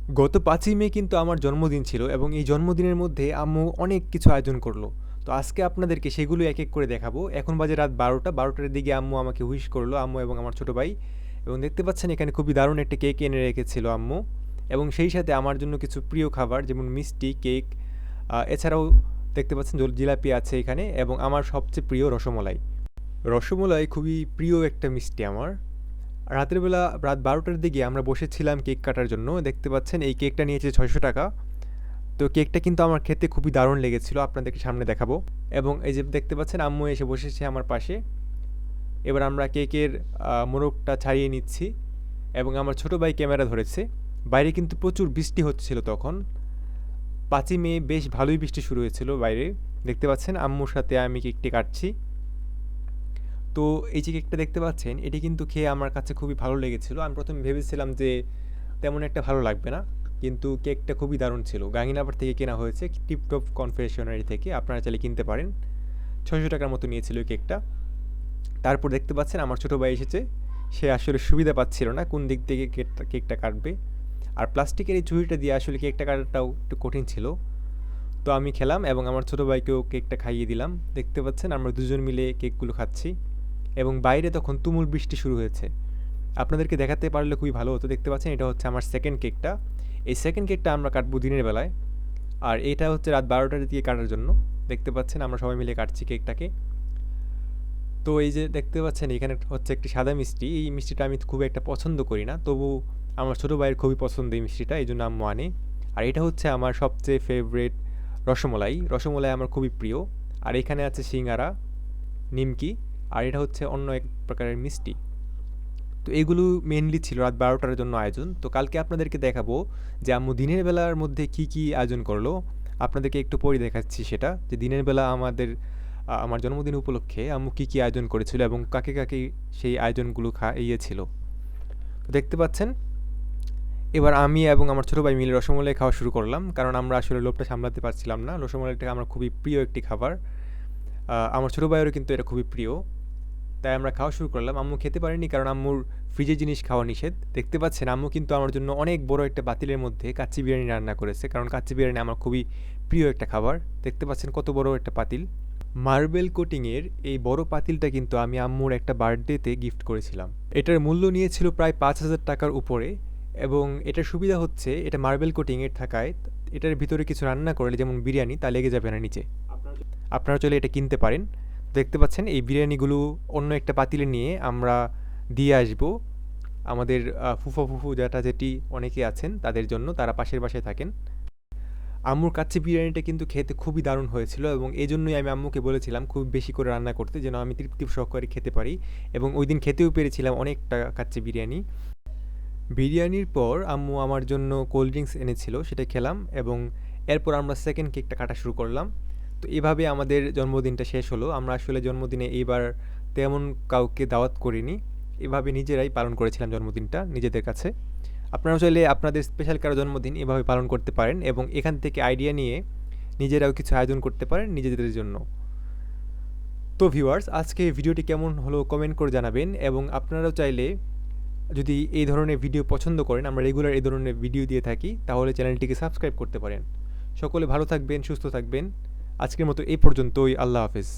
গত ৫ই মে কিন্তু আমার জন্মদিন ছিল এবং এই জন্মদিনের মধ্যে আম্মু অনেক কিছু আয়োজন করলো। তো আজকে আপনাদেরকে সেগুলো এক এক করে দেখাবো। এখন বাজে রাত ১২টা, ১২টার দিকে আম্মু আমাকে উইশ করলো, আম্মু এবং আমার ছোট ভাই। এবং দেখতে পাচ্ছেন এখানে খুবই দারুণ একটা কেক এনে রেখেছিল আম্মু। এবং সেই সাথে আমার জন্য কিছু প্রিয় খাবার যেমন মিষ্টি, কেক, এছাড়াও দেখতে পাচ্ছেন জিলাপি আছে এখানে এবং আমার সবচেয়ে প্রিয় রসমালাই। রসমালাই খুবই প্রিয় একটা মিষ্টি আমার। রাতের বেলা রাত ১২টার দিকে আমরা বসেছিলাম কেক কাটার জন্য। দেখতে পাচ্ছেন এই কেকটা নিয়েছে ৳৬০০। তো কেকটা কিন্তু আমার খেতে খুবই দারুণ লেগেছিল। আপনাদেরকে সামনে দেখাবো। এবং এই যে দেখতে পাচ্ছেন আম্মু এসে বসেছে আমার পাশে। এবার আমরা কেকের মোড়কটা ছাড়িয়ে নিচ্ছি এবং আমার ছোট ভাই ক্যামেরা ধরেছে। বাইরে কিন্তু প্রচুর বৃষ্টি হচ্ছিল তখন। ৫ই মে বেশ ভালোই বৃষ্টি শুরু হয়েছিল বাইরে। দেখতে পাচ্ছেন আম্মুর সাথে আমি কেকটি কাটছি। তো এই যে কেকটা দেখতে পাচ্ছেন এটি কিন্তু খেয়ে আমার কাছে খুবই ভালো লেগেছিল। আমি ১ম ভেবেছিলাম যে তেমন একটা ভালো লাগবে না। কিন্তু কেকটা খুবই দারুণ ছিল। গাঙিনাবাদ থেকে কেনা হয়েছে টিপটপ কনফেকশনারি থেকে। আপনারা চাইলে কিনতে পারেন। ৳৬০০ মতো নিয়েছিল এই কেকটা। তারপর দেখতে পাচ্ছেন আমার ছোট ভাই এসেছে। সে আসলে সুবিধা পাচ্ছিল না কোন দিক থেকে কেকটা কাটবে। আর প্লাস্টিকের এই ছুরিটা দিয়ে আসলে কেকটা কাটাটাও একটু কঠিন ছিল। তো আমি খেলাম এবং আমার ছোট ভাইকেও কেকটা খাইয়ে দিলাম। দেখতে পাচ্ছেন আমরা দুজন মিলে কেকগুলো খাচ্ছি এবং বাইরে তখন তুমুল বৃষ্টি শুরু হয়েছে। আপনাদেরকে দেখাতে পারলে খুবই ভালো হতো। দেখতে পাচ্ছেন এটা হচ্ছে আমার সেকেন্ড কেকটা। এই সেকেন্ড কেকটা আমরা কাটবো দিনের বেলায়। আর এটা হচ্ছে রাত ১২টার দিকে কাটার জন্য। দেখতে পাচ্ছেন আমরা সবাই মিলে কাটছি কেকটাকে। তো এই যে দেখতে পাচ্ছেন এখানে হচ্ছে একটি সাদা মিষ্টি। এই মিষ্টিটা আমি খুব একটা পছন্দ করি না। তবু আমার ছোট ভাইয়ের খুবই পছন্দ এই মিষ্টিটা। এইজন্য আম্মু আনে। আর এটা হচ্ছে আমার সবচেয়ে ফেভারিট রসমালাই। রসমালাই আমার খুবই প্রিয়। আর এখানে আছে সিঙ্গারা, নিমকি আর এটা হচ্ছে অন্য এক প্রকারের মিষ্টি। তো এগুলো মেইনলি ছিল রাত ১২টার জন্য আয়োজন। তো কালকে আপনাদেরকে দেখাবো যে আম্মু দিনের বেলার মধ্যে কী, কী আয়োজন করলো। আপনাদেরকে একটু পরে দেখাচ্ছি সেটা যে দিনের বেলা আমার জন্মদিন উপলক্ষে আম্মু কী, কী আয়োজন করেছিল এবং কাকে, কাকে সেই আয়োজনগুলো খাইয়েছিল। তো দেখতে পাচ্ছেন এবার আমি এবং আমার ছোট ভাই মিলে রসমালাই খাওয়া শুরু করলাম। কারণ আমরা আসলে লোভটা সামলাতে পারছিলাম না। রসমালাইটা আমার খুবই প্রিয় একটি খাবার। আমার ছোট ভাইয়েরও কিন্তু এটা খুবই প্রিয়। তাই আমরা খাওয়া শুরু করলাম। আম্মু খেতে পারেনি কারণ আম্মুর ফ্রিজের জিনিস খাওয়া নিষেধ। দেখতে পাচ্ছেন আম্মু কিন্তু আমার জন্য অনেক বড় একটা পাতিলের মধ্যে কাচ্চি বিরিয়ানি রান্না করেছে। কারণ কাচ্চি বিরিয়ানি আমার খুবই প্রিয় একটা খাবার। দেখতে পাচ্ছেন কত বড় একটা পাতিল। মার্বেল কোটিংয়ের এই বড় পাতিলটা কিন্তু আমি আম্মুর একটা বার্থডেতে গিফট করেছিলাম। এটার মূল্য নিয়েছিল প্রায় ৳৫,০০০ উপরে এবং এটার সুবিধা হচ্ছে এটা মার্বেল কোটিংয়ের থাকায় এটার ভিতরে কিছু রান্না করলে যেমন বিরিয়ানি তা লেগে যাবে না নিচে। আপনারা চাইলে এটা কিনতে পারেন। দেখতে পাচ্ছেন এই বিরিয়ানিগুলো অন্য একটা পাতিলে নিয়ে আমরা দিয়ে আসবো আমাদের ফুফা ফুফু জ্যাঠা জেঠি অনেকে আছেন তাদের জন্য, তারা পাশের বাসায় থাকেন। আম্মুর কাচ্চি বিরিয়ানিটা কিন্তু খেতে খুবই দারুণ হয়েছিল এবং এজন্যই আমি আম্মুকে বলেছিলাম খুব বেশি করে রান্না করতে যেন আমি তৃপ্তি সহকারে খেতে পারি এবং ওই দিন খেতেও পেরেছিলাম অনেকটা কাচ্চি বিরিয়ানি। বিরিয়ানির পর আম্মু আমার জন্য কোল্ড ড্রিঙ্কস এনেছিল সেটা খেলাম এবং এরপর আমরা সেকেন্ড কেকটা কাটা শুরু করলাম। তো এভাবে আমাদের জন্মদিনটা শেষ হলো। আমরা আসলে জন্মদিনে এইবার তেমন কাউকে দাওয়াত করিনি। এভাবে নিজেরাই পালন করেছিলাম জন্মদিনটা নিজেদের কাছে। আপনারাও চাইলে আপনাদের স্পেশাল কারো জন্মদিন এভাবে পালন করতে পারেন এবং এখান থেকে আইডিয়া নিয়ে নিজেরাও কিছু আয়োজন করতে পারেন নিজেদের জন্য। তো ভিউয়ার্স আজকে ভিডিওটি কেমন হলো কমেন্ট করে জানাবেন এবং আপনারাও চাইলে যদি এই ধরনের ভিডিও পছন্দ করেন, আমরা রেগুলার এই ধরনের ভিডিও দিয়ে থাকি, তাহলে চ্যানেলটিকে সাবস্ক্রাইব করতে পারেন। সকলে ভালো থাকবেন, সুস্থ থাকবেন। আজকের মতো এই পর্যন্তই। আল্লাহ হাফেজ।